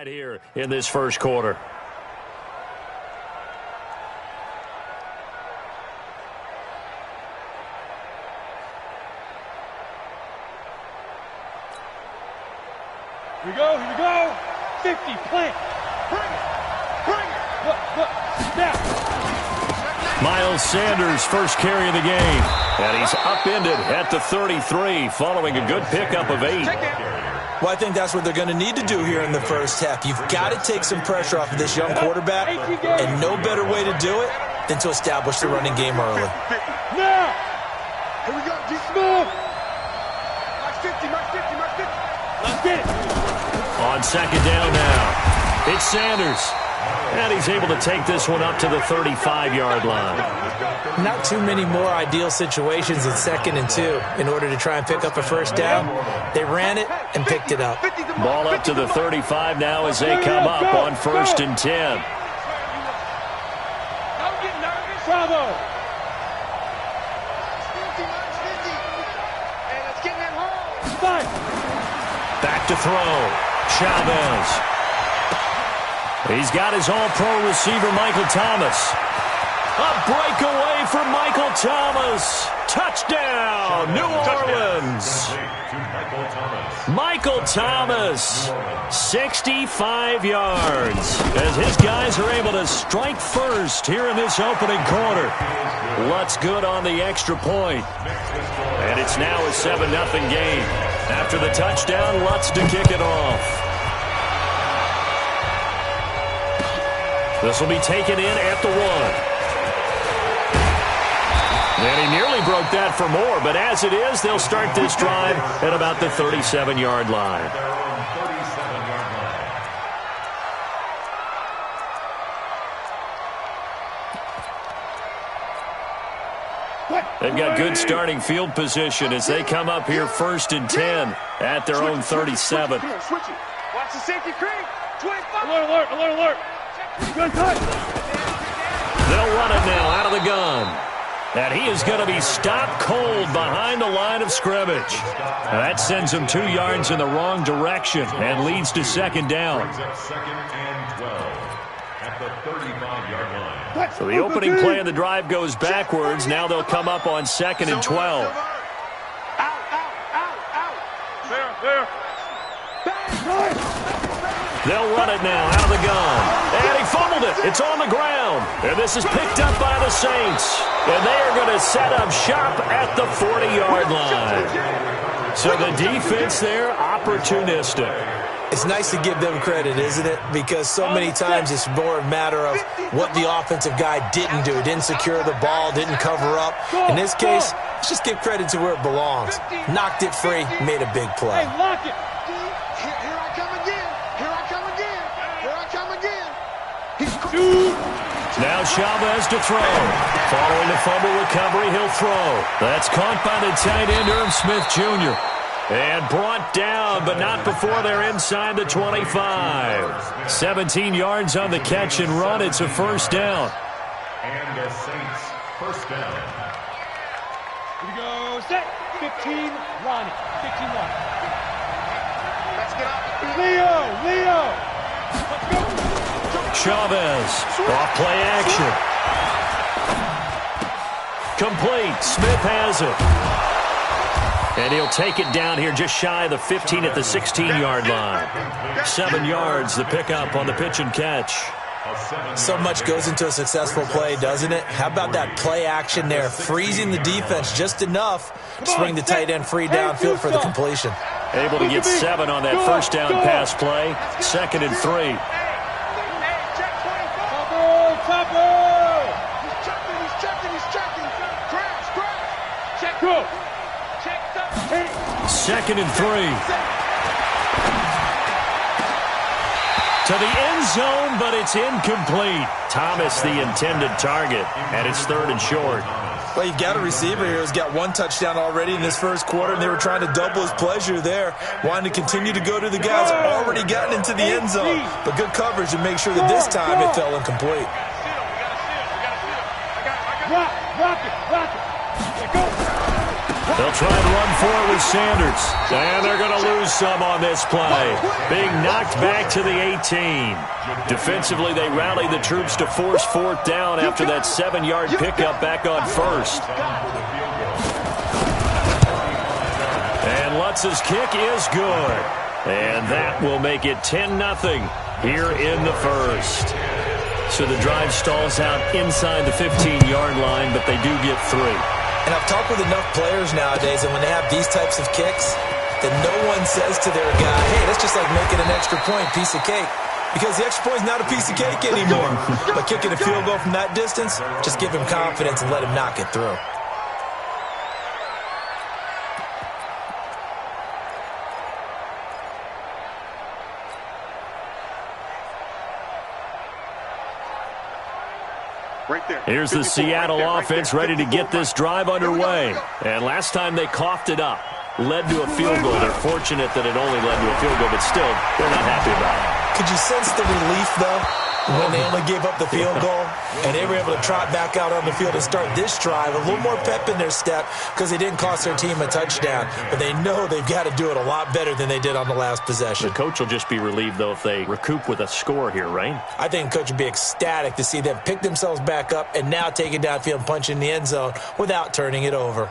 Here in this first quarter. Here we go. 50, plant. Bring it. Look, snap. Miles Sanders, first carry of the game. And he's upended at the 33 following a good pickup of 8. Well, I think that's what they're going to need to do here in the first half. You've got to take some pressure off of this young quarterback, and no better way to do it than to establish the running game early. Now! Here we go, D-Smooth! Mark 50. Let's get it! On second down now, it's Sanders. And he's able to take this one up to the 35-yard line. Not too many more ideal situations in 2nd and 2 in order to try and pick up a first down. They ran it and picked it up. Ball up to the 35 now as they come up on 1st and 10. Don't get nervous. Bravo! And it's getting it home. Back to throw. Chavez. He's got his all-pro receiver, Michael Thomas. A breakaway for Michael Thomas. Touchdown, New Orleans. Michael Thomas, 65 yards, as his guys are able to strike first here in this opening quarter. Lutz good on the extra point. And it's now a 7-0 game. After the touchdown, Lutz to kick it off. This will be taken in at the 1. And he nearly broke that for more, but as it is, they'll start this drive at about the 37-yard line. They've got good starting field position as they come up here 1st and 10 at their own 37. Watch the safety creep. 25. Alert. They'll run it now out of the gun. And he is going to be stopped cold behind the line of scrimmage. Now that sends him 2 yards in the wrong direction and leads to 2nd down. So the opening play of the drive goes backwards. Now they'll come up on 2nd and 12. There. They'll run it now out of the gun. And he fumbled it. It's on the ground. And this is picked up by the Saints. And they are going to set up shop at the 40-yard line. So the defense there, opportunistic. It's nice to give them credit, isn't it? Because so many times it's more a matter of what the offensive guy didn't do. Didn't secure the ball, didn't cover up. In this case, let's just give credit to where it belongs. Knocked it free, made a big play. Hey, lock it. Now Chavez to throw. Following the fumble recovery, he'll throw. That's caught by the tight end, Irv Smith Jr. And brought down, but not before they're inside the 25. 17 yards on the catch and run. It's a first down. And the Saints, first down. Here we go. Set. 15, Ronnie. 15, Ronnie. Let's get off. Leo. Let's go. Chavez, off play action. Complete, Smith has it. And he'll take it down here just shy of the 15 at the 16-yard line. 7 yards, the pickup on the pitch and catch. So much goes into a successful play, doesn't it? How about that play action there, freezing the defense just enough to bring the tight end free downfield for the completion. Able to get 7 on that first down pass play. 2nd and 3. Go. 2nd and 3. To the end zone, but it's incomplete. Thomas, the intended target, and it's 3rd and short. Well, you've got a receiver here who's got 1 touchdown already in this first quarter, and they were trying to double his pleasure there, wanting to continue to go to the guys already gotten into the end zone. But good coverage to make sure that this time it fell incomplete. Rock it. Go. They'll try and run forward with Sanders. And they're going to lose some on this play. Being knocked back to the 18. Defensively, they rallied the troops to force fourth down after that 7-yard pickup back on first. And Lutz's kick is good. And that will make it 10-0 here in the first. So the drive stalls out inside the 15-yard line, but they do get 3. And I've talked with enough players nowadays, and when they have these types of kicks, that no one says to their guy, hey, that's just like making an extra point, piece of cake. Because the extra point is not a piece of cake anymore. But kicking a field goal from that distance, just give him confidence and let him knock it through. Right there. Here's the Seattle offense ready to get this drive underway. And last time they coughed it up, led to a field goal. They're fortunate that it only led to a field goal, but still, they're not happy about it. Could you sense the relief, though, when they only gave up the field goal and they were able to trot back out on the field and start this drive a little more pep in their step because they didn't cost their team a touchdown, but they know they've got to do it a lot better than they did on the last possession. The coach will just be relieved, though, if they recoup with a score here, right? I think the coach would be ecstatic to see them pick themselves back up and now take it downfield and punch in the end zone without turning it over.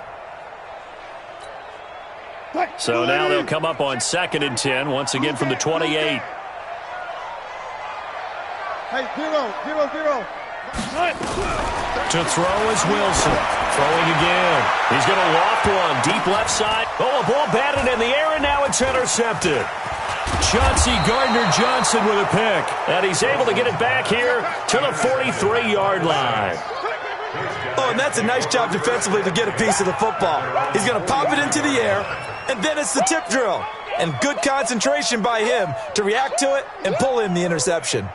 So now they'll come up on 2nd and 10, once again from the 28. Hey, 0-0-0. To throw is Wilson. Throwing again. He's going to loft one. Deep left side. Oh, a ball batted in the air, and now it's intercepted. Chauncey Gardner-Johnson with a pick. And he's able to get it back here to the 43-yard line. Oh, and that's a nice job defensively to get a piece of the football. He's going to pop it into the air, and then it's the tip drill. And good concentration by him to react to it and pull in the interception.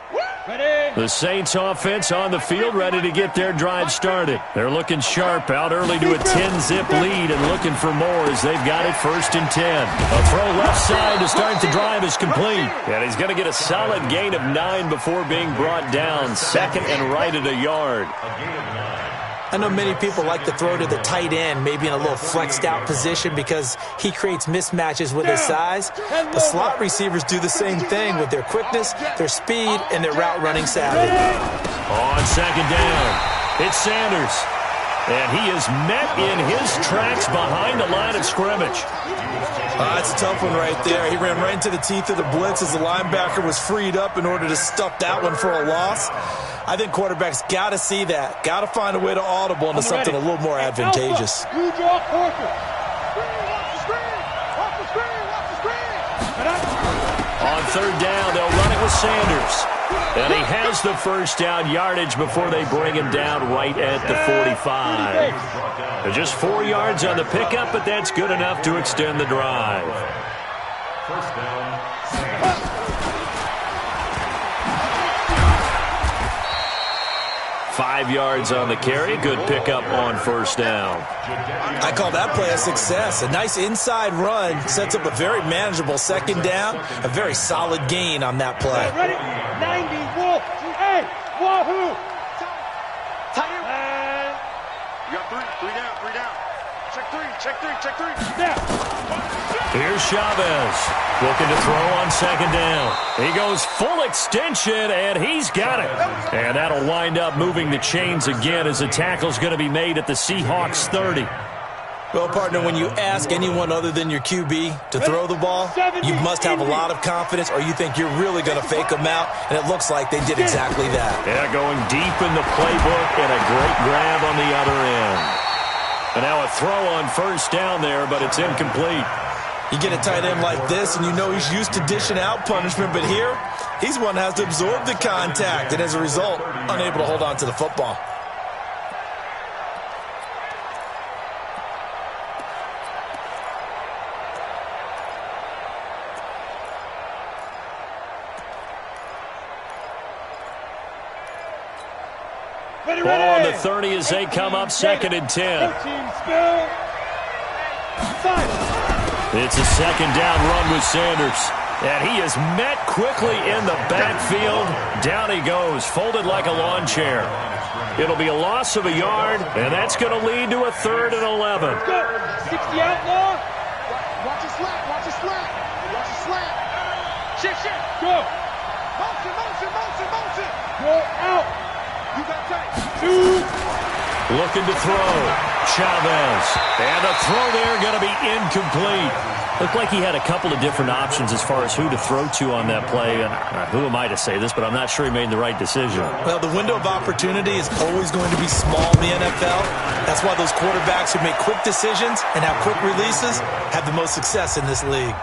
The Saints offense on the field ready to get their drive started. They're looking sharp out early to a 10-zip lead and looking for more as they've got it 1st and 10. A throw left side to start the drive is complete. And he's going to get a solid gain of 9 before being brought down. 2nd and right at a yard. I know many people like to throw to the tight end, maybe in a little flexed out position because he creates mismatches with his size. The slot receivers do the same thing with their quickness, their speed, and their route running savvy. On 2nd down, it's Sanders. And he is met in his tracks behind the line of scrimmage. That's a tough one right there. He ran right into the teeth of the blitz as the linebacker was freed up in order to stuff that one for a loss. I think quarterbacks got to see that. Got to find a way to audible into something a little more advantageous. You draw quarter. Watch the screen. Watch the screen. Watch the screen. On 3rd down, they'll run it with Sanders. And he has the 1st down yardage before they bring him down right at the 45. They're just 4 yards on the pickup, but that's good enough to extend the drive. 1st down. 5 yards on the carry. Good pickup on 1st down. I call that play a success. A nice inside run sets up a very manageable 2nd down. A very solid gain on that play. Ready? 90, wolf. Hey, wahoo. You got 3 down, 3 down. Check 3. Now. Here's Chavez looking to throw on 2nd down. He goes full extension, and he's got it. And that'll wind up moving the chains again as the tackle's going to be made at the Seahawks 30. Well, partner, when you ask anyone other than your QB to throw the ball, you must have a lot of confidence or you think you're really going to fake them out, and it looks like they did exactly that. Yeah, going deep in the playbook and a great grab on the other end. And now a throw on 1st down there, but it's incomplete. You get a tight end like this, and you know he's used to dishing out punishment, but here, he's one that has to absorb the contact, and as a result, unable to hold on to the football. Ball on the 30 as they come up 2nd and 10. It's a 2nd down run with Sanders. And he is met quickly in the backfield. Down he goes, folded like a lawn chair. It'll be a loss of a yard, and that's going to lead to a 3rd and 11. Go. 60 outlaw. Watch it slant. Watch it slant. Watch it slant. Shift. Go. Motion. Go out. You got time. 2. Looking to throw. Chavez. And the throw there going to be incomplete. Looked like he had a couple of different options as far as who to throw to on that play. And who am I to say this, but I'm not sure he made the right decision. Well, the window of opportunity is always going to be small in the NFL. That's why those quarterbacks who make quick decisions and have quick releases have the most success in this league.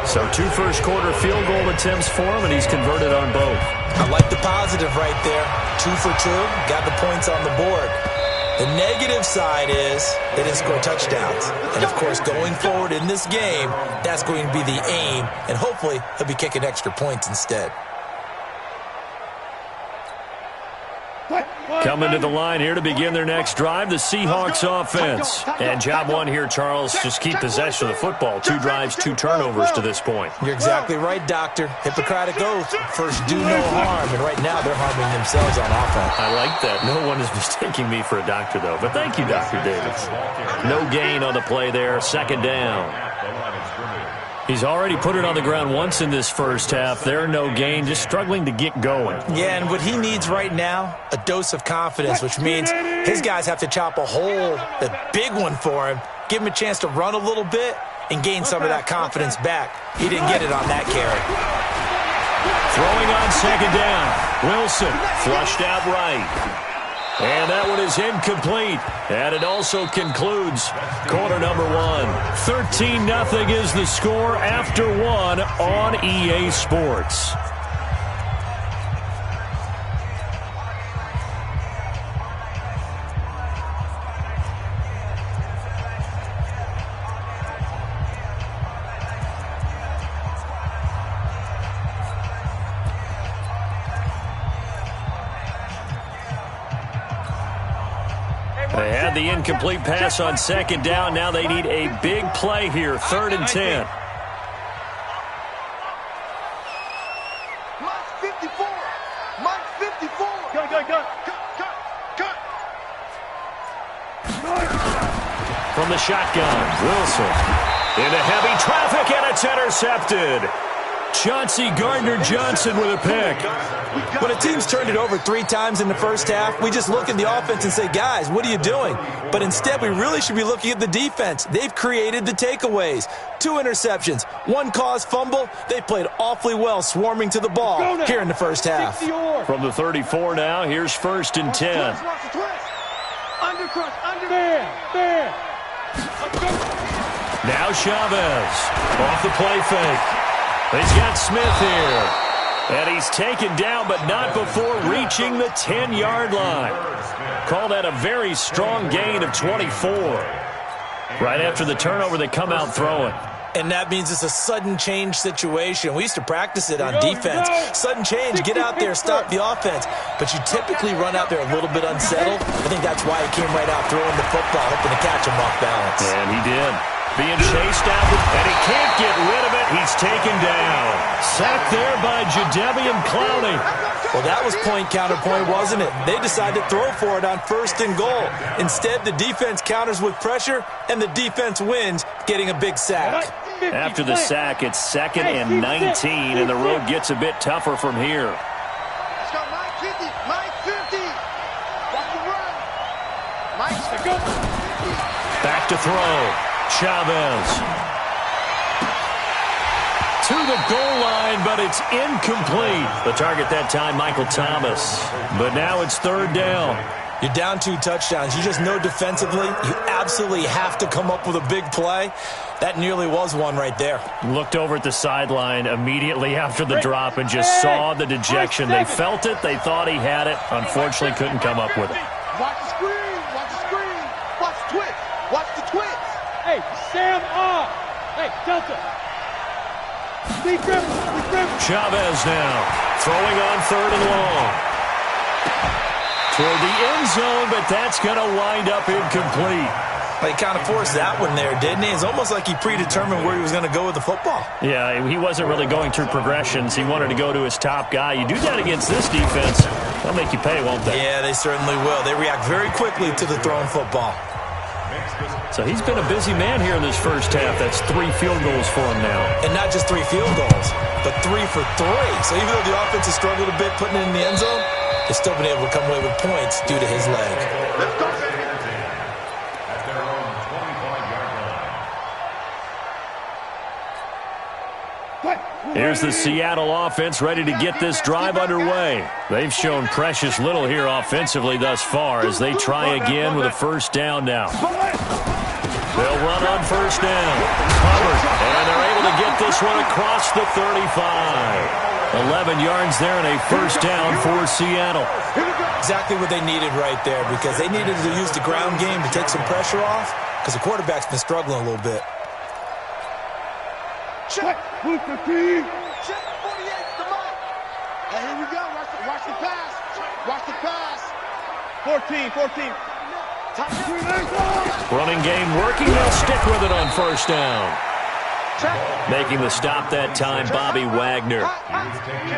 So 2 first-quarter field goal attempts for him, and he's converted on both. I like the positive right there. 2 for 2, got the points on the board. The negative side is they didn't score touchdowns. And, of course, going forward in this game, that's going to be the aim, and hopefully he'll be kicking extra points instead. Coming to the line here to begin their next drive, the Seahawks offense. And job 1 here, Charles, just keep possession of the football. 2 drives, 2 turnovers to this point. You're exactly right, Doctor. Hippocratic oath. First, do no harm. And right now, they're harming themselves on offense. I like that. No one is mistaking me for a doctor, though. But thank you, Dr. Davis. No gain on the play there. 2nd down. He's already put it on the ground once in this first half. They're no gain, just struggling to get going. Yeah, and what he needs right now, a dose of confidence, which means his guys have to chop a hole, a big one for him, give him a chance to run a little bit and gain some of that confidence back. He didn't get it on that carry. Throwing on 2nd down. Wilson flushed out right. And that one is incomplete. And it also concludes quarter number 1. 13-0 is the score after 1 on EA Sports. They had the incomplete pass on 2nd down. Now they need a big play here, 3rd and 10. Mike 54. Mike 54. Cut. From the shotgun, Wilson into heavy traffic, and it's intercepted. Chauncey Gardner-Johnson with a pick. When a team's turned it over 3 times in the first half, we just look at the offense and say, guys, what are you doing? But instead, we really should be looking at the defense. They've created the takeaways. 2 interceptions, 1 caused fumble. They played awfully well swarming to the ball here in the first half. From the 34 now, here's 1st and 10. There. Now Chavez off the play fake. He's got Smith here. And he's taken down, but not before reaching the 10-yard line. Call that a very strong gain of 24. Right after the turnover, they come out throwing. And that means it's a sudden change situation. We used to practice it on defense. Sudden change, get out there, stop the offense. But you typically run out there a little bit unsettled. I think that's why he came right out throwing the football, hoping to catch him off balance. And he did. Being chased out, and he can't get rid of it. He's taken down. Sacked there by Jadeveon Clowney. Well, that was point counterpoint, wasn't it? They decided to throw for it on 1st and goal. Instead, the defense counters with pressure, and the defense wins, getting a big sack. After the sack, it's 2nd and 19, and the road gets a bit tougher from here. Let's go, Mike 50. Mike 50. Watch the run. Mike 50. Back to throw. Chavez to the goal line, but it's incomplete. The target that time, Michael Thomas. But now it's 3rd down. You're down 2 touchdowns. You just know defensively you absolutely have to come up with a big play. That nearly was one right there. Looked over at the sideline immediately after the drop and just saw the dejection. They felt it. They thought he had it. Unfortunately, couldn't come up with it. Watch the screen. Watch the screen. Watch the twist. Watch the twist. Hey, Sam off. Hey, Delta. Chavez now throwing on 3rd and long. Toward the end zone, but that's going to wind up incomplete. He kind of forced that one there, didn't he? It's almost like he predetermined where he was going to go with the football. Yeah, he wasn't really going through progressions. He wanted to go to his top guy. You do that against this defense, they'll make you pay, won't they? Yeah, they certainly will. They react very quickly to the thrown football. So he's been a busy man here in this first half. That's 3 field goals for him now. And not just 3 field goals, but 3 for 3. So even though the offense has struggled a bit putting it in the end zone, they've still been able to come away with points due to his leg. Let's go. At their own 25-yard line. Here's the Seattle offense ready to get this drive underway. They've shown precious little here offensively thus far as they try again with a first down now. They'll run on first down. Covered. And they're able to get this one across the 35. 11 yards there and a first down for Seattle. Exactly what they needed right there because they needed to use the ground game to take some pressure off because the quarterback's been struggling a little bit. Check. Check 48, the mark. And here we go. Watch the pass. Watch the pass. 14. Running game working. They'll stick with it on first down. Making the stop that time, Bobby Wagner.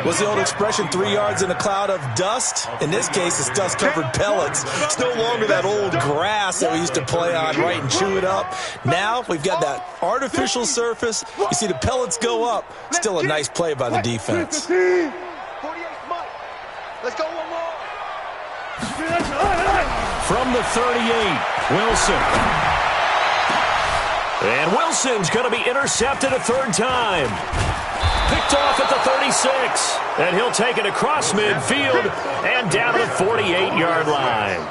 What's the old expression, 3 yards in a cloud of dust? In this case, it's dust-covered pellets. It's no longer that old grass that we used to play on, right, and chew it up. Now we've got that artificial surface. You see the pellets go up. Still a nice play by the defense. 48, let's go one more. From the 38, Wilson. And Wilson's going to be intercepted a third time. Picked off at the 36. And he'll take it across midfield and down to the 48-yard line.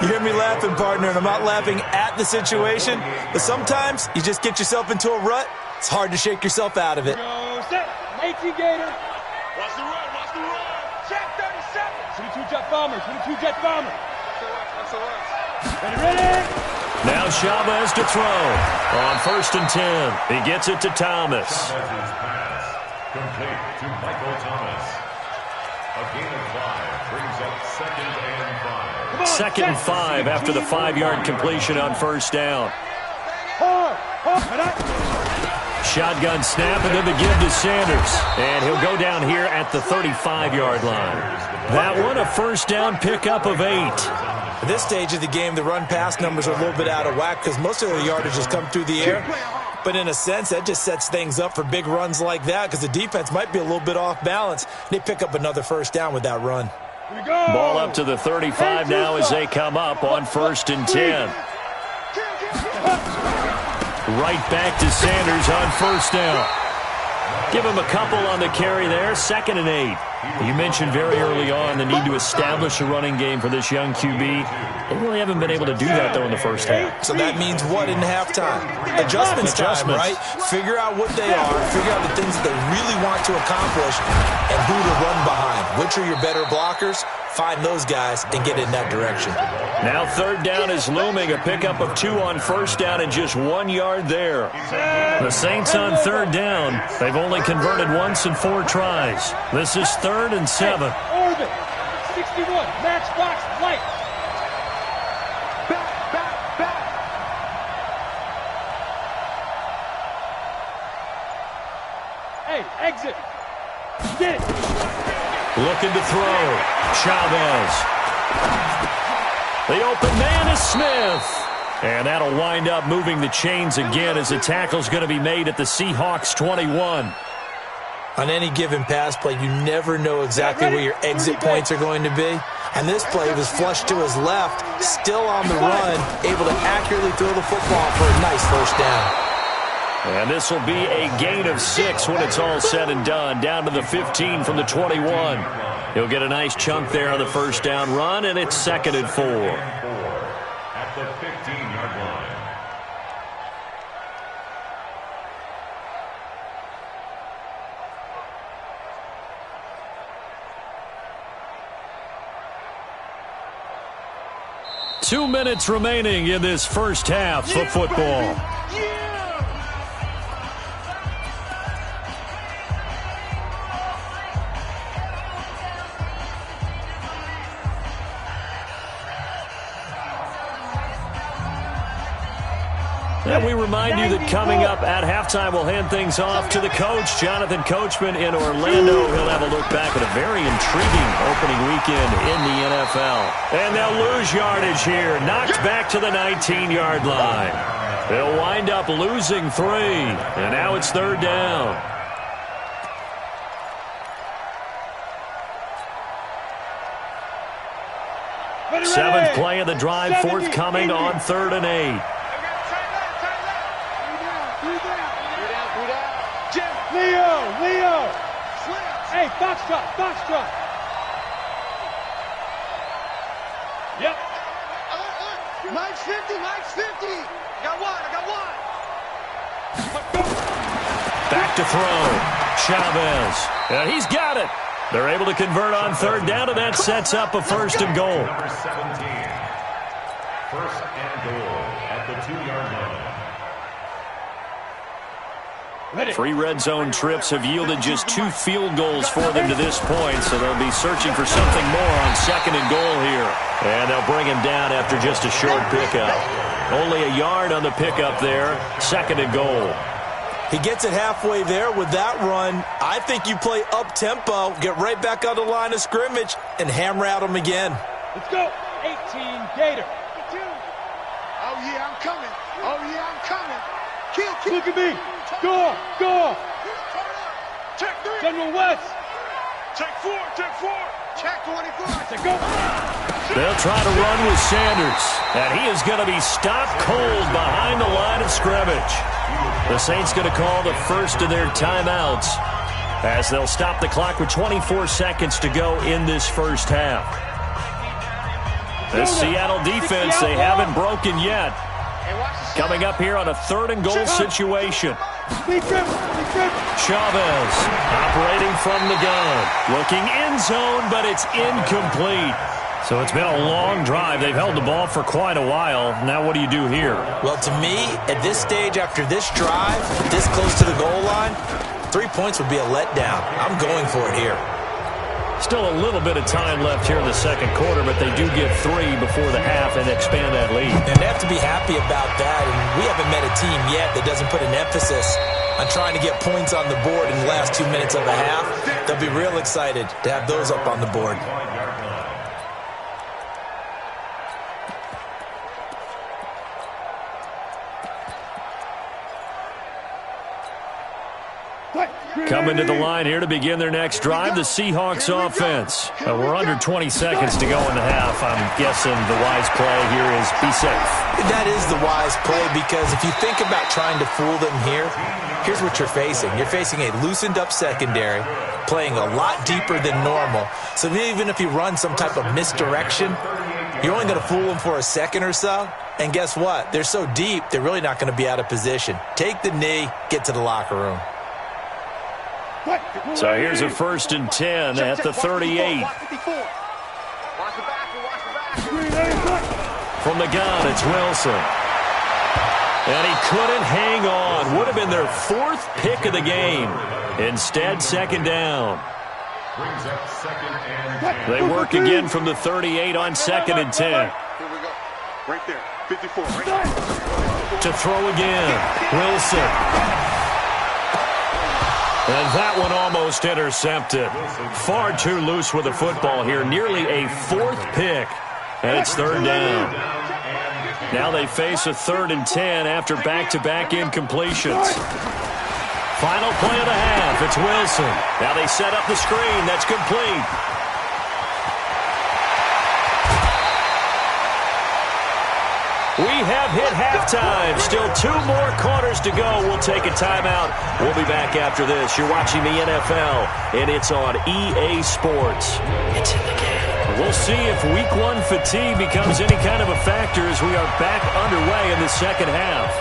You hear me laughing, partner, and I'm not laughing at the situation, but sometimes you just get yourself into a rut. It's hard to shake yourself out of it. Go set. 18 Gator. Watch the run. Check 37. 22 jet bombers. Ready. Now Chavez to throw on first and 10. He gets it to Thomas. Chavez's pass complete to Michael Thomas. A gain of 5 brings up 2nd and 5. 2nd and 5 after the 5-yard completion on first down. Shotgun snap and then the give to Sanders. And he'll go down here at the 35-yard line. That one a first down pickup of 8. At this stage of the game, the run-pass numbers are a little bit out of whack because most of the yardage has come through the air. But in a sense, that just sets things up for big runs like that because the defense might be a little bit off balance. They pick up another first down with that run. Ball up to the 35 now as they come up on first and 10. Right back to Sanders on first down. Give him a couple on the carry there, 2nd and 8. You mentioned very early on the need to establish a running game for this young QB. They really haven't been able to do that, though, in the first half. So that means what in halftime? Adjustments time, right? Figure out what they are, figure out the things that they really want to accomplish, and who to run behind. Which are your better blockers? Find those guys and get in that direction. Now third down is looming. A pickup of 2 on first down and just 1 yard there. The Saints on third down. They've only converted once in 4 tries. This is 3rd and 7. Orbit. 61. Matchbox light. Back. Hey, exit. Get it. Looking to throw. Chavez. The open man is Smith. And that'll wind up moving the chains again as the tackle's going to be made at the Seahawks 21. On any given pass play, you never know exactly where your exit points are going to be. And this play was flushed to his left, still on the run, able to accurately throw the football for a nice first down. And this will be a gain of 6 when it's all said and done, down to the 15 from the 21. He'll get a nice chunk there on the first down run, and it's 2nd and 4. At the 15-yard line. Two minutes remaining in this first half of football. And we remind you that coming up at halftime, we'll hand things off to the coach, Jonathan Coachman in Orlando. He'll have a look back at a very intriguing opening weekend in the NFL. And they'll lose yardage here, knocked back to the 19-yard line. They'll wind up losing 3, and now it's 3rd down. Seventh play of the drive, forthcoming on 3rd and 8. Leo! Hey, foxtrot! Yep. Mike's 50! I got one! Back to throw. Chavez. And he's got it. They're able to convert on 3rd down, and that sets up a 1st and goal. Number 17. 1st and goal at the 2-yard line. 3 red zone trips have yielded just 2 field goals for them to this point, so they'll be searching for something more on 2nd and goal here. And they'll bring him down after just a short pickup. Only a yard on the pickup there. 2nd and goal. He gets it halfway there with that run. I think you play up-tempo, get right back on the line of scrimmage, and hammer at him again. Let's go. 18, Gator. Oh, yeah, I'm coming. Kill. Look at me. Go. Check 3. General West. Check 4. Check 24. Go. They'll try to run with Sanders, and he is going to be stopped cold behind the line of scrimmage. The Saints going to call the first of their timeouts as they'll stop the clock with 24 seconds to go in this first half. The Seattle defense, they haven't broken yet. Coming up here on a 3rd and goal situation. Chavez operating from the gun. Looking end zone, but it's incomplete. So it's been a long drive. They've held the ball for quite a while. Now what do you do here? Well, to me, at this stage, after this drive, this close to the goal line, 3 points would be a letdown. I'm going for it here. Still a little bit of time left here in the 2nd quarter, but they do get 3 before the half and expand that lead. And they have to be happy about that. And we haven't met a team yet that doesn't put an emphasis on trying to get points on the board in the last 2 minutes of a half. They'll be real excited to have those up on the board. Coming to the line here to begin their next drive, the Seahawks offense. We're under 20 seconds to go in the half. I'm guessing the wise play here is be safe. That is the wise play, because if you think about trying to fool them here, here's what you're facing. You're facing a loosened up secondary, playing a lot deeper than normal. So even if you run some type of misdirection, you're only going to fool them for a second or so. And guess what? They're so deep, they're really not going to be out of position. Take the knee, get to the locker room. So here's a 1st and 10 at the 38. From the gun, it's Wilson. And he couldn't hang on. Would have been their 4th pick of the game. Instead, 2nd down. They work again from the 38 on 2nd and 10. Here we go. Right there. 54. Right there. To throw again. Wilson. And that one almost intercepted. Far too loose with the football here. Nearly a 4th pick. And it's 3rd down. Now they face a 3rd and 10 after back-to-back incompletions. Final play of the half. It's Wilson. Now they set up the screen. That's complete. We have hit halftime. Still 2 more quarters to go. We'll take a timeout. We'll be back after this. You're watching the NFL, and it's on EA Sports. It's in the game. We'll see if Week 1 fatigue becomes any kind of a factor as we are back underway in the 2nd half.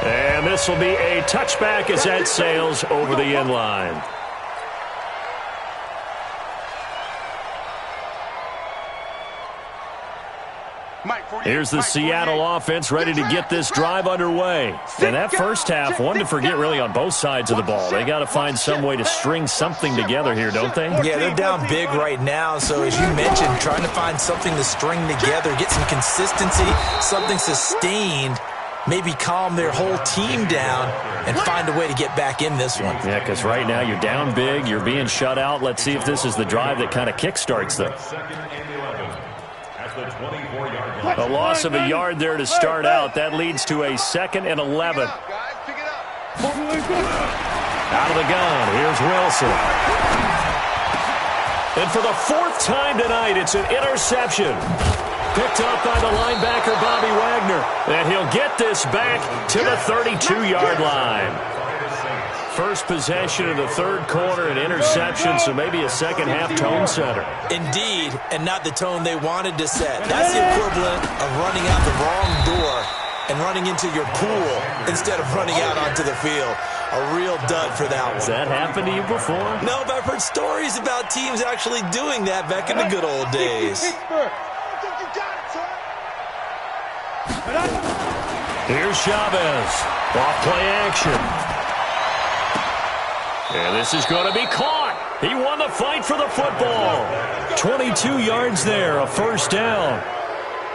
And this will be a touchback as that sails over the end line. Here's the Seattle offense ready to get this drive underway. And that first half, one to forget really on both sides of the ball. They got to find some way to string something together here, don't they? Yeah, they're down big right now. So as you mentioned, trying to find something to string together, get some consistency, something sustained. maybe calm their whole team down and find a way to get back in this one. Yeah, because right now you're down big, you're being shut out. Let's see if this is the drive that kind of kickstarts them. A loss of a yard there to start out. That leads to a 2nd and 11. Out of the gun, here's Wilson. And for the 4th time tonight, it's an interception. Picked up by the linebacker, Bobby Wagner. And he'll get this back to the 32-yard line. First possession of the 3rd quarter, an interception, so maybe a second-half tone setter. Indeed, and not the tone they wanted to set. That's the equivalent of running out the wrong door and running into your pool instead of running out onto the field. A real dud for that one. Has that happened to you before? No, but I've heard stories about teams actually doing that back in the good old days. Here's Chavez. Off play action. And this is going to be caught. He won the fight for the football. 22 yards there, a 1st down.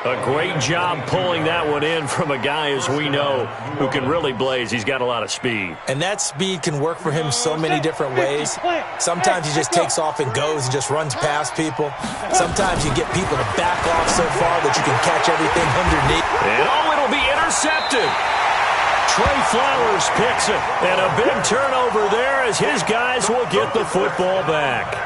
A great job pulling that one in from a guy, as we know, who can really blaze. He's got a lot of speed. And that speed can work for him so many different ways. Sometimes he just takes off and goes and just runs past people. Sometimes you get people to back off so far that you can catch everything underneath. And it'll be intercepted. Trey Flowers picks it. And a big turnover there as his guys will get the football back.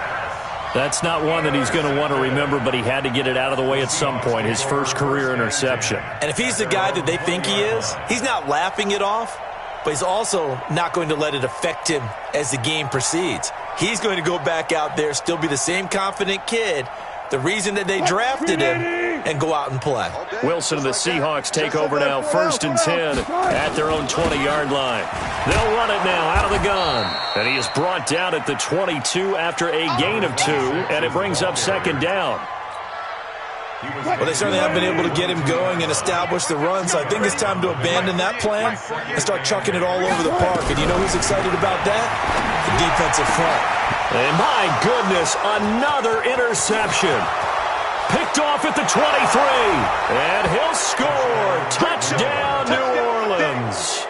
That's not one that he's going to want to remember, but he had to get it out of the way at some point, his first career interception. And if he's the guy that they think he is, he's not laughing it off, but he's also not going to let it affect him as the game proceeds. He's going to go back out there, still be the same confident kid, the reason that they drafted him, and go out and play. Wilson and the Seahawks take over now, 1st and 10 at their own 20-yard line. They'll run it now out of the gun. And he is brought down at the 22 after a gain of 2, and it brings up 2nd down. Well, they certainly have been able to get him going and establish the run, so I think it's time to abandon that plan and start chucking it all over the park. And you know who's excited about that? The defensive front. And my goodness, another interception. Picked off at the 23. And he'll score. Touchdown, New Orleans.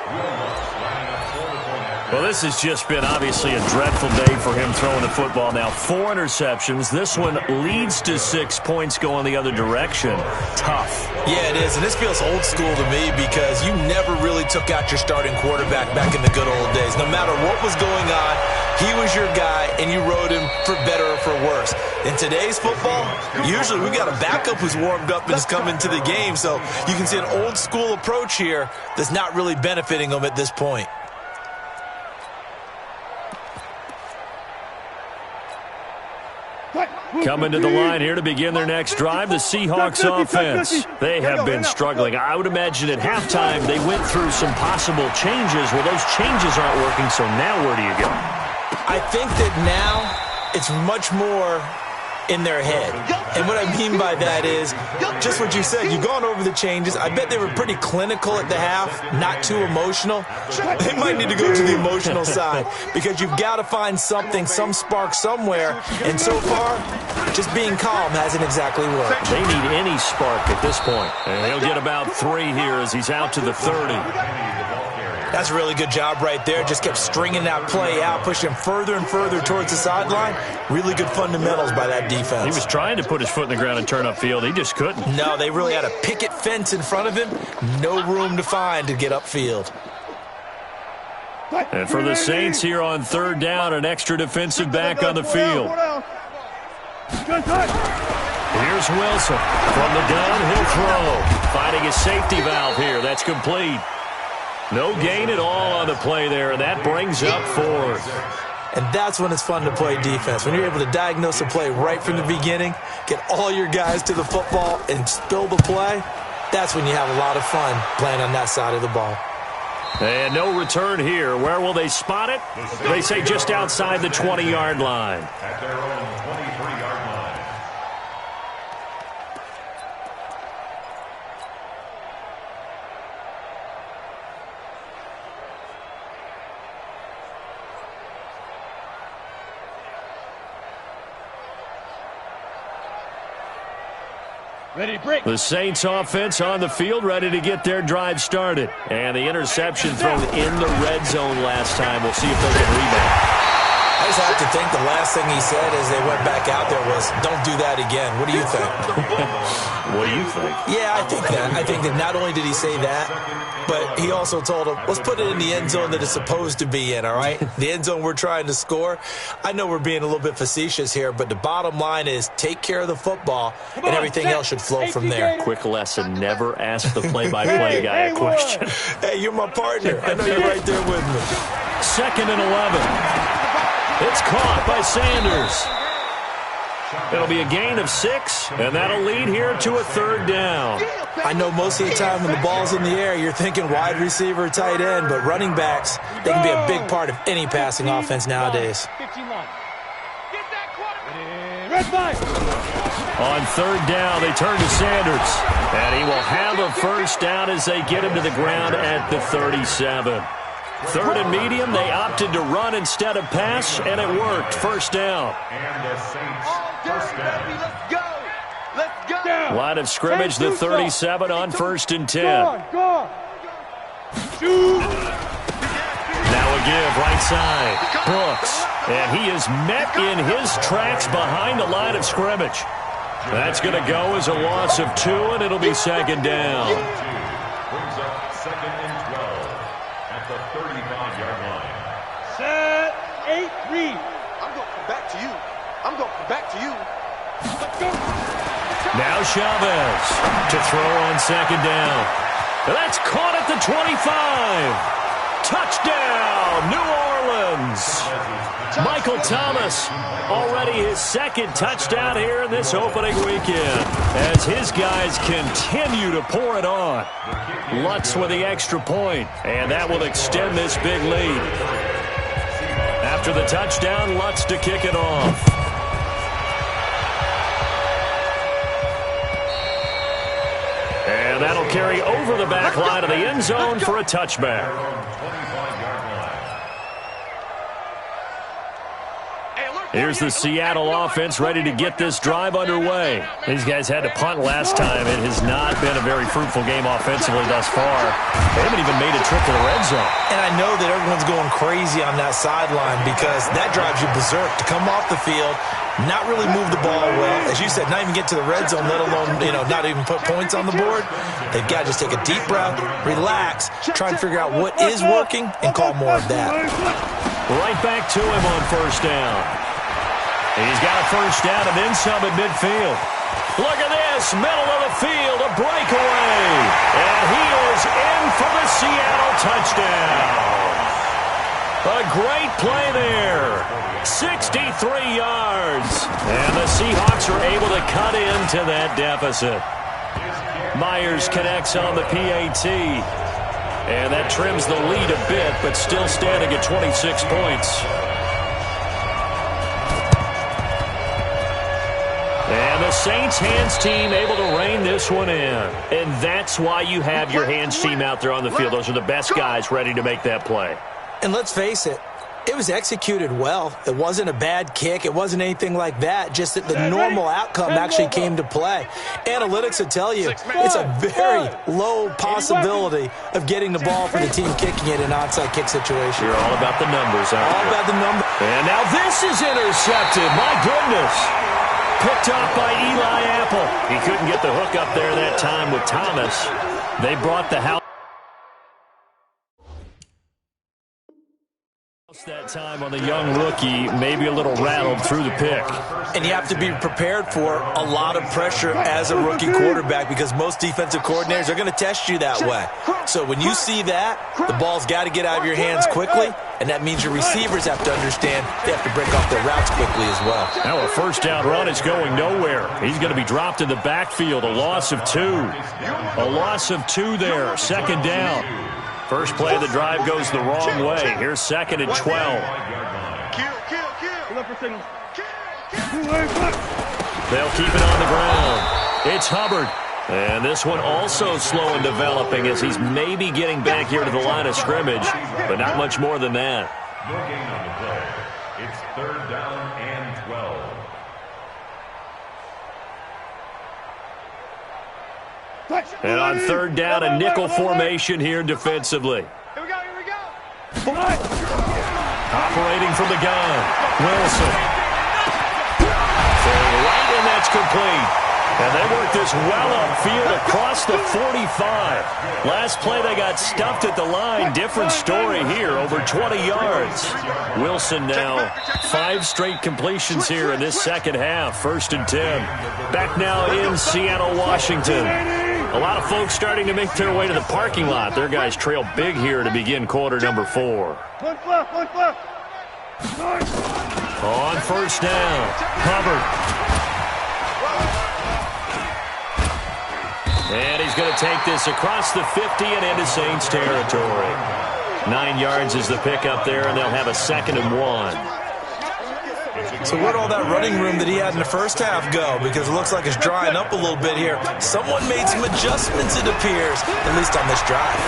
Well, this has just been obviously a dreadful day for him throwing the football. Now 4 interceptions. This one leads to 6 points going the other direction. Tough. Yeah, it is. And this feels old school to me because you never really took out your starting quarterback back in the good old days. No matter what was going on, he was your guy, and you rode him for better or for worse. In today's football, usually we got a backup who's warmed up and has come into the game. So you can see an old school approach here that's not really benefiting them at this point. Coming to the line here to begin their next drive, the Seahawks offense. They have been struggling. I would imagine at halftime they went through some possible changes. Well, those changes aren't working, so now where do you go? I think that now it's much more in their head. And what I mean by that is just what you said. You've gone over the changes. I bet they were pretty clinical at the half, not too emotional. They might need to go to the emotional side because you've got to find something, some spark somewhere. And so far, just being calm hasn't exactly worked. They need any spark at this point. And he'll get about 3 here as he's out to the 30. That's a really good job right there. Just kept stringing that play out, pushing him further and further towards the sideline. Really good fundamentals by that defense. He was trying to put his foot in the ground and turn upfield. He just couldn't. No, they really had a picket fence in front of him. No room to find to get upfield. And for the Saints here on 3rd down, an extra defensive back on the field. Here's Wilson. From the gun, he'll throw. Finding a safety valve here. That's complete. No gain at all on the play there, and that brings up 4th. And that's when it's fun to play defense. When you're able to diagnose a play right from the beginning, get all your guys to the football and spill the play, that's when you have a lot of fun playing on that side of the ball. And no return here. Where will they spot it? They say just outside the 20-yard line. At their own 23-yard line. Ready, break. The Saints offense on the field, ready to get their drive started. And the interception thrown in the red zone last time. We'll see if they can rebound. I just have to think the last thing he said as they went back out there was, don't do that again. What do you think? What do you think? Yeah, I think that. I think that not only did he say that, but he also told him, let's put it in the end zone that it's supposed to be in, all right? The end zone we're trying to score. I know we're being a little bit facetious here, but the bottom line is take care of the football, and everything else should flow from there. Quick lesson, never ask the play-by-play guy a question. Hey, you're my partner. I know you're right there with me. 2nd and 11. It's caught by Sanders. It'll be a gain of 6, and that'll lead here to a 3rd down. I know most of the time when the ball's in the air, you're thinking wide receiver, tight end, but running backs, they can be a big part of any passing offense nowadays. On 3rd down, they turn to Sanders, and he will have a 1st down as they get him to the ground at the 37. 3rd and medium, they opted to run instead of pass, and it worked. 1st down. And the Saints, 1st down. Let's go. Let's go. Line of scrimmage, the 37 on 1st and 10. Go. Shoot. Now a give, right side. Brooks, and he is met in his tracks behind the line of scrimmage. That's going to go as a loss of 2, and it'll be 2nd down. Brings up 2nd and 12 at the 35-yard line. Set. 8, read. I'm going back to you. I'm going back to you. Let's go. Now Chavez to throw on 2nd down. That's caught at the 25. Touchdown, New Orleans. Michael Thomas, already his 2nd touchdown here in this opening weekend, as his guys continue to pour it on. Lutz with the extra point, and that will extend this big lead. After the touchdown, Lutz to kick it off. And that'll carry over the back line of the end zone for a touchback. Here's the Seattle offense ready to get this drive underway. These guys had to punt last time. It has not been a very fruitful game offensively thus far. They haven't even made a trip to the red zone. And I know that everyone's going crazy on that sideline because that drives you berserk to come off the field, not really move the ball well. As you said, not even get to the red zone, let alone, not even put points on the board. They've got to just take a deep breath, relax, try and figure out what is working, and call more of that. Right back to him on 1st down. He's got a 1st down and then some at midfield. Look at this, middle of the field, a breakaway. And he is in for the Seattle touchdown. A great play there. 63 yards. And the Seahawks are able to cut into that deficit. Myers connects on the PAT. And that trims the lead a bit, but still standing at 26 points. And the Saints hands team able to rein this one in. And that's why you have your hands team out there on the field. Those are the best guys ready to make that play. And let's face it, it was executed well. It wasn't a bad kick. It wasn't anything like that. Just that the normal outcome actually came to play. Analytics will tell you it's a very low possibility of getting the ball for the team kicking it in an onside kick situation. You're all about the numbers, aren't you? All about the numbers. And now this is intercepted. My goodness. Picked off by Eli Apple. He couldn't get the hook up there that time with Thomas. They brought the house that time on the young rookie, maybe a little rattled through the pick. And you have to be prepared for a lot of pressure as a rookie quarterback because most defensive coordinators are going to test you that way. So when you see that, the ball's got to get out of your hands quickly, and that means your receivers have to understand they have to break off their routes quickly as well. Now a 1st down run is going nowhere. He's going to be dropped in the backfield, a loss of 2. A loss of 2 there, 2nd down. First play of the drive goes the wrong way. Here's 2nd and 12. They'll keep it on the ground. It's Hubbard. And this one also slow in developing as he's maybe getting back here to the line of scrimmage, but not much more than that. No gain on the play. It's 3rd down and 12. And on third down, a nickel formation here defensively. Here we go. Operating from the gun, Wilson. Throwing right, and that's complete. And they work this well upfield across the 45. Last play, they got stuffed at the line. Different story here, over 20 yards. Wilson now 5 straight completions here in this second half. 1st and 10. Back now in Seattle, Washington. A lot of folks starting to make their way to the parking lot. Their guys trail big here to begin quarter number 4. On first down, Hubbard. And he's going to take this across the 50 and into Saints territory. 9 yards is the pickup there, and they'll have a 2nd and 1. So where'd all that running room that he had in the first half go? Because it looks like it's drying up a little bit here. Someone made some adjustments, it appears, at least on this drive.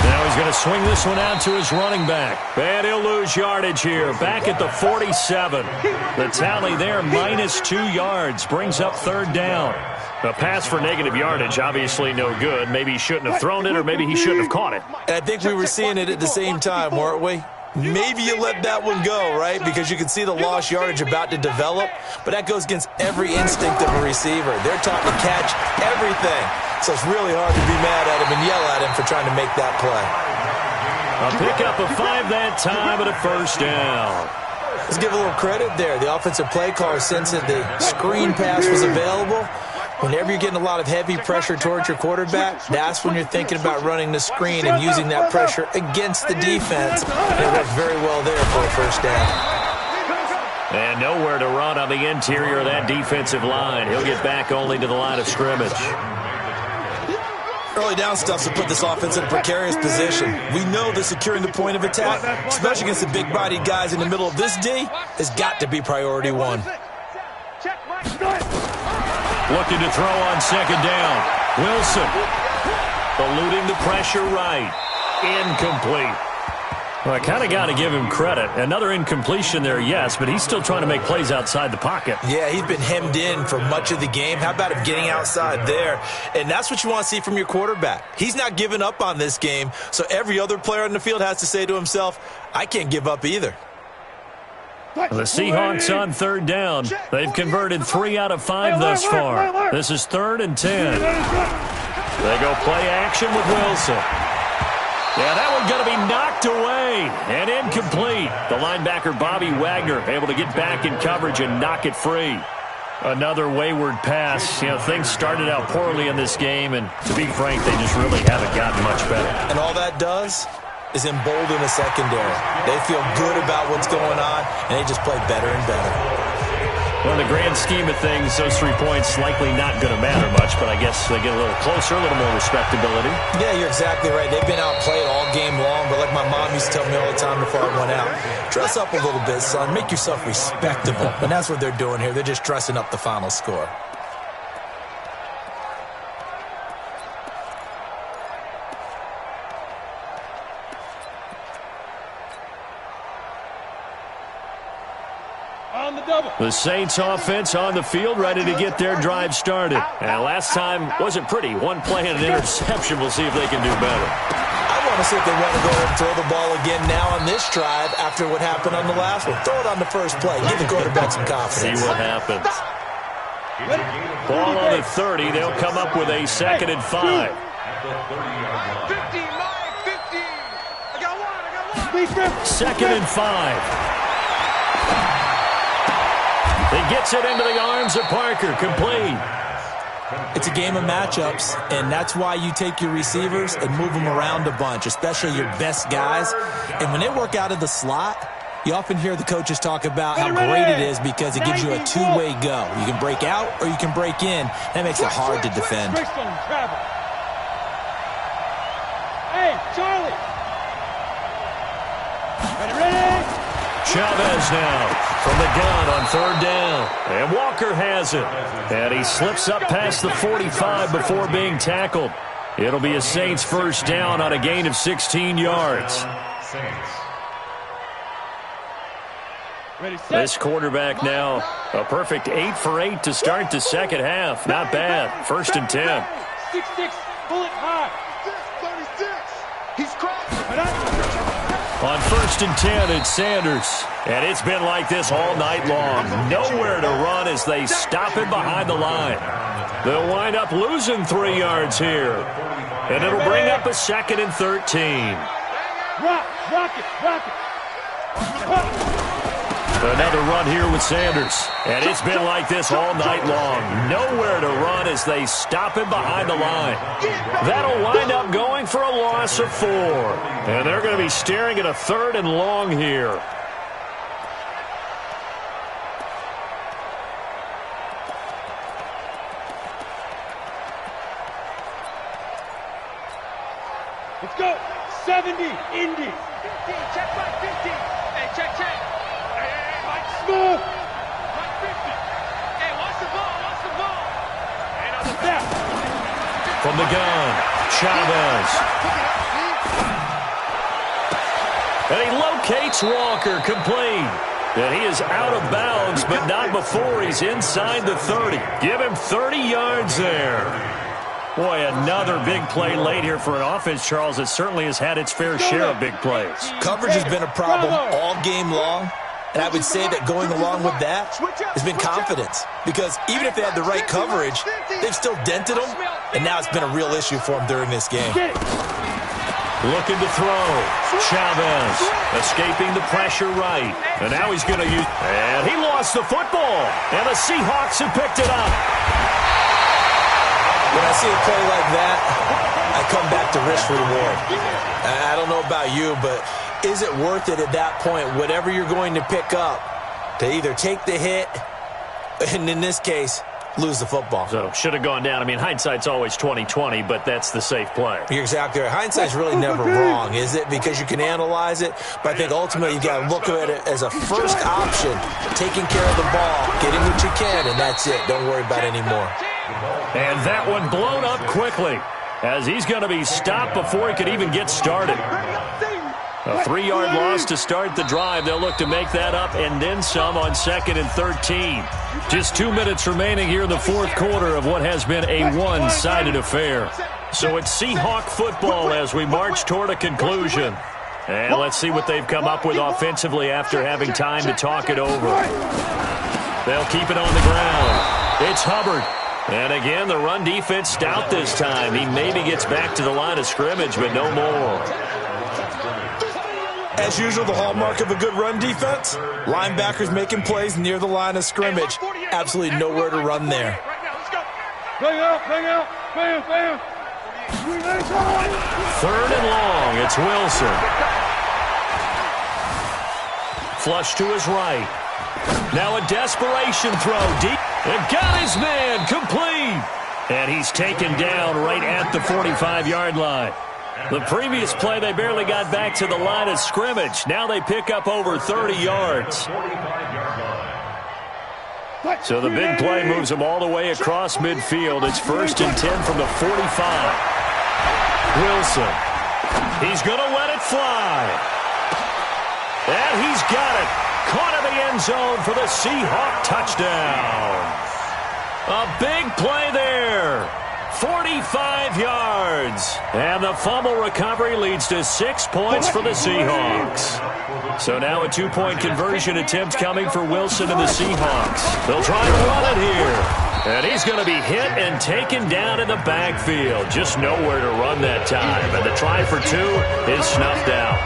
Now he's going to swing this one out to his running back. And he'll lose yardage here. Back at the 47. The tally there, -2 yards. Brings up 3rd down. A pass for negative yardage, obviously no good. Maybe he shouldn't have thrown it, or maybe he shouldn't have caught it. And I think we were seeing it at the same time, weren't we? Maybe you let that one go, right? Because you can see the lost yardage about to develop. But that goes against every instinct of a receiver. They're taught to catch everything. So it's really hard to be mad at him and yell at him for trying to make that play. A pickup of 5 that time and a 1st down. Let's give a little credit there. The offensive play caller sensed that the screen pass was available. Whenever you're getting a lot of heavy pressure towards your quarterback, that's when you're thinking about running the screen and using that pressure against the defense. And it worked very well there for a 1st down. And nowhere to run on the interior of that defensive line. He'll get back only to the line of scrimmage. Early down stuff to put this offense in a precarious position. We know that securing the point of attack, especially against the big-bodied guys in the middle of this D, has got to be priority 1. Looking to throw on 2nd down. Wilson eluding the pressure right. Incomplete. Well, I kind of got to give him credit. Another incompletion there, yes, but he's still trying to make plays outside the pocket. Yeah, he's been hemmed in for much of the game. How about him getting outside there? And that's what you want to see from your quarterback. He's not giving up on this game, so every other player on the field has to say to himself, I can't give up either. The Seahawks on 3rd down. They've converted 3 out of 5 thus far. This is 3rd and 10. They go play action with Wilson. Yeah, that one going to be knocked away and incomplete. The linebacker, Bobby Wagner, able to get back in coverage and knock it free. Another wayward pass. You know, things started out poorly in this game, and to be frank, they just really haven't gotten much better. And all that does is embolden the secondary. They feel good about what's going on, and they just play better and better. Well, in the grand scheme of things, those 3 points likely not going to matter much, but I guess they get a little closer, a little more respectability. Yeah, you're exactly right. They've been outplayed all game long, but like my mom used to tell me all the time before I went out, dress up a little bit, son. Make yourself respectable. And that's what they're doing here. They're just dressing up the final score. The Saints offense on the field, ready to get their drive started. And last time wasn't pretty. 1 play and an interception. We'll see if they can do better. I want to see if they want to go ahead and throw the ball again now on this drive after what happened on the last one. Throw it on the first play. Give the quarterback some confidence. See what happens. Ball on the 30. They'll come up with a 2nd and 5. 50, 50. I got one. 2nd and 5. He gets it into the arms of Parker. Complete. It's a game of matchups, and that's why you take your receivers and move them around a bunch, especially your best guys. And when they work out of the slot, you often hear the coaches talk about how great it is because it gives you a 2-way go. You can break out or you can break in. That makes it hard to defend. Hey, Charlie. Ready? Chavez now from the gun on 3rd down. And Walker has it. And he slips up past the 45 before being tackled. It'll be a Saints 1st down on a gain of 16 yards. This quarterback now a perfect 8 for 8 to start the second half. Not bad. 1st and 10. 6-6, pull it high. 36. He's crossing. On 1st and 10, it's Sanders. And it's been like this all night long. Nowhere to run as they stop him behind the line. They'll wind up losing 3 yards here. And it'll bring up a 2nd and 13. Rock it. Another run here with Sanders. And it's been like this all night long. Nowhere to run as they stop him behind the line. That'll wind up going for a loss of 4. And they're going to be staring at a 3rd and long here. Let's go. 70, Indy. 15, check right 15. Hey, check. Hey, Mike. Smooth. Right 50. Hey, watch the ball. Ain't on the Step. From the gun, Chavez. And he locates Walker, complete. And he is out of bounds, but not before he's inside the 30. Give him 30 yards there. Boy, another big play late here for an offense, Charles, that certainly has had its fair share of big plays. Coverage has been a problem all game long, and I would say that going along with that has been confidence. Because even if they had the right coverage, they've still dented them, and now it's been a real issue for them during this game. Looking to throw. Chavez escaping the pressure right. And now he's going to use... And he lost the football. And the Seahawks have picked it up. When I see a play like that, I come back to risk reward. I don't know about you, but is it worth it at that point, whatever you're going to pick up, to either take the hit, and in this case, lose the football? So, should have gone down. I mean, hindsight's always 20/20, but that's the safe play. You're exactly right. Hindsight's really never wrong, is it? Because you can analyze it, but I think ultimately you got to look at it as a first option, taking care of the ball, getting what you can, and that's it. Don't worry about it anymore. And that one blown up quickly as he's going to be stopped before he could even get started. A 3-yard loss to start the drive. They'll look to make that up and then some on 2nd and 13. Just 2 minutes remaining here in the 4th quarter of what has been a one-sided affair. So it's Seahawk football as we march toward a conclusion. And let's see what they've come up with offensively after having time to talk it over. They'll keep it on the ground. It's Hubbard. And again, the run defense stout this time. He maybe gets back to the line of scrimmage, but no more. As usual, the hallmark of a good run defense, linebackers making plays near the line of scrimmage. Absolutely nowhere to run there. Bang out. Bam. 3rd and long, it's Wilson. Flush to his right. Now a desperation throw deep. And got his man complete. And he's taken down right at the 45-yard line. The previous play, they barely got back to the line of scrimmage. Now they pick up over 30 yards. So the big play moves them all the way across midfield. It's 1st and 10 from the 45. Wilson. He's going to let it fly. And he's got it. Caught in the end zone for the Seahawk touchdown. A big play there. 45 yards. And the fumble recovery leads to 6 points for the Seahawks. So now a 2-point conversion attempt coming for Wilson and the Seahawks. They'll try to run it here. And he's going to be hit and taken down in the backfield. Just nowhere to run that time. And the try for 2 is snuffed out.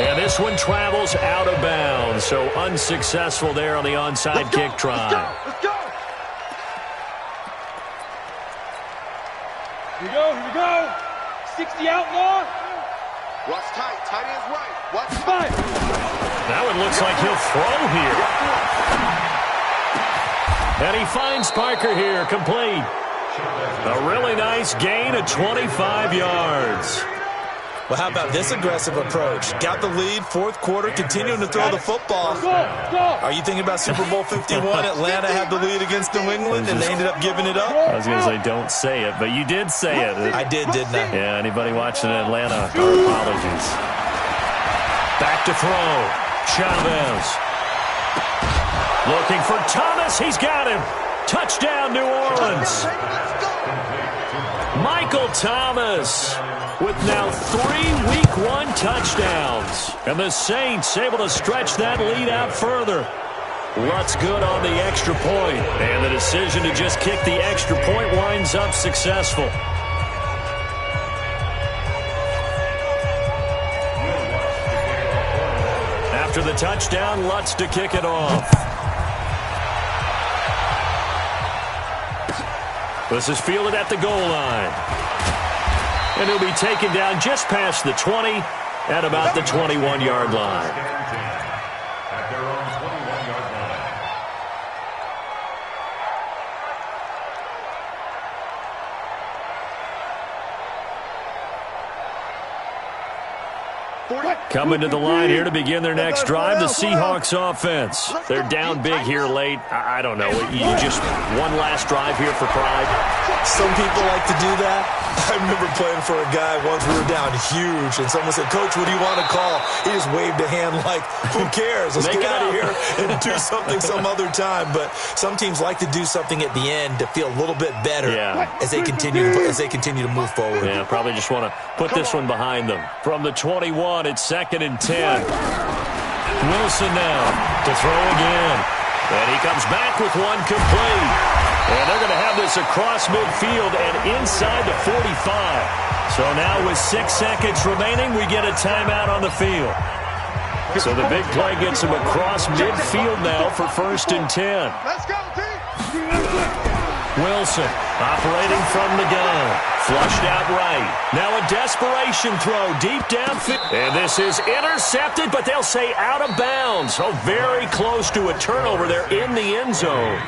And this one travels out of bounds, so unsuccessful there on the onside kick try. Let's go. Here we go. 60 outlaw. Watch tight. Tight ends right. Watch Five. That one looks like he'll throw here. And he finds Parker here, complete. A really nice gain of 25 yards. Well, how about this aggressive approach? Got the lead, fourth quarter, continuing to throw the football. Are you thinking about Super Bowl 51? Atlanta had the lead against New England, and they ended up giving it up? I was going to say don't say it, but you did say it. I did, didn't I? Yeah, anybody watching Atlanta, our apologies. Back to throw. Chavez. Looking for Thomas. He's got him. Touchdown, New Orleans. Michael Thomas with now 3 Week 1 touchdowns. And the Saints able to stretch that lead out further. Lutz good on the extra point. And the decision to just kick the extra point winds up successful. After the touchdown, Lutz to kick it off. This is fielded at the goal line. And he'll be taken down just past the 20 at about the 21-yard line. At their own 21-yard line. Coming to the line here to begin their next drive, the Seahawks offense. They're down big here late. I don't know. You just one last drive here for pride. Some people like to do that. I remember playing for a guy once. We were down huge, and someone said, "Coach, what do you want to call?" He just waved a hand like, "Who cares? Let's get out of here and do something some other time." But some teams like to do something at the end to feel a little bit better as they continue to move forward. Yeah, probably just want to put this one behind them. From the 21, it's 2nd and 10. Wilson now to throw again. And he comes back with one complete. And they're going to have this across midfield and inside the 45. So now with 6 seconds remaining, we get a timeout on the field. So the big play gets him across midfield now for 1st and 10. Let's go, team. Wilson operating from the gun. Flushed out right. Now a desperation throw deep downfield. And this is intercepted, but they'll say out of bounds. So very close to a turnover there in the end zone.